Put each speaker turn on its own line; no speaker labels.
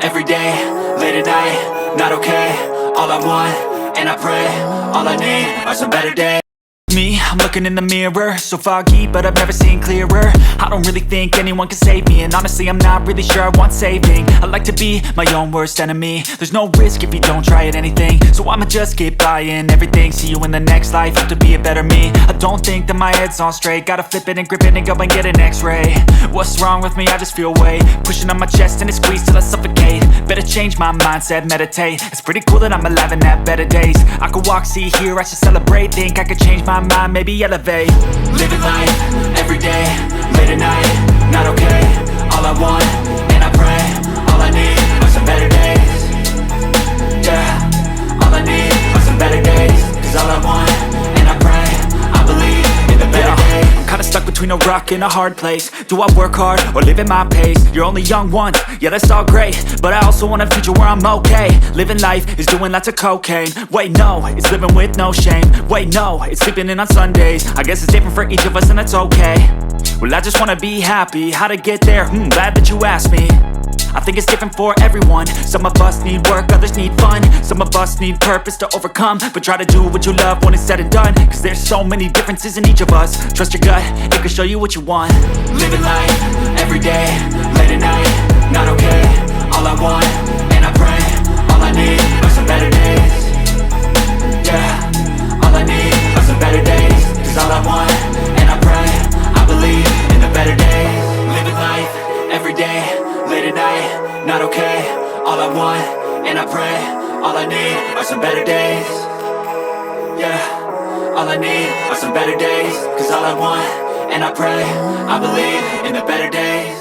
every day, late at night, not okay. All I want, and I pray, all I need are some better days. Me, I'm looking in the mirror, so foggy, but I've never seen clearer. I don't really think anyone can save me, and honestly I'm not really sure I want saving. I like to be my own worst enemy. There's no risk if you don't try at anything, so I'ma just keep buying everything. See you in the next life, have to be a better me. I don't think that my head's on straight, gotta flip it and grip it and go and get an x-ray. What's wrong with me? I just feel weight pushing on my chest and it squeezes till I suffocate. Better change my mindset, meditate. It's pretty cool that I'm alive and have better days. I could walk, see, hear, I should celebrate. Think I could change my mind, maybe elevate. Living life, every day, late at night, not okay. All I want, and I pray, all I need are some better days. Yeah, all I need are some better days. Cause all I want, and I pray, I believe in the better days. I'm kinda stuck between a rock and a hard place. Do I work hard, or live at my pace? You're only young once, yeah that's all great, but I also want a future where I'm okay. Living life is doing lots of cocaine. Wait no, it's living with no shame. Wait no, it's sleeping in on Sundays. I guess it's different for each of us and that's okay. Well I just wanna be happy, how to get there? Glad that you asked me. I think it's different for everyone. Some of us need work, others need fun. Some of us need purpose to overcome. But try to do what you love when it's said and done. Cause there's so many differences in each of us. Trust your gut, it can show you what you want. Living life, every day, late at night, not okay. All I want, and I pray, all I need are some better days. Yeah, all I need are some better days. Cause all I want, and I pray, I believe in the better days. Living life, every day, late at night, not okay. All I want, and I pray, all I need are some better days. Yeah, all I need are some better days. Cause all I want, and I pray, I believe in the better days.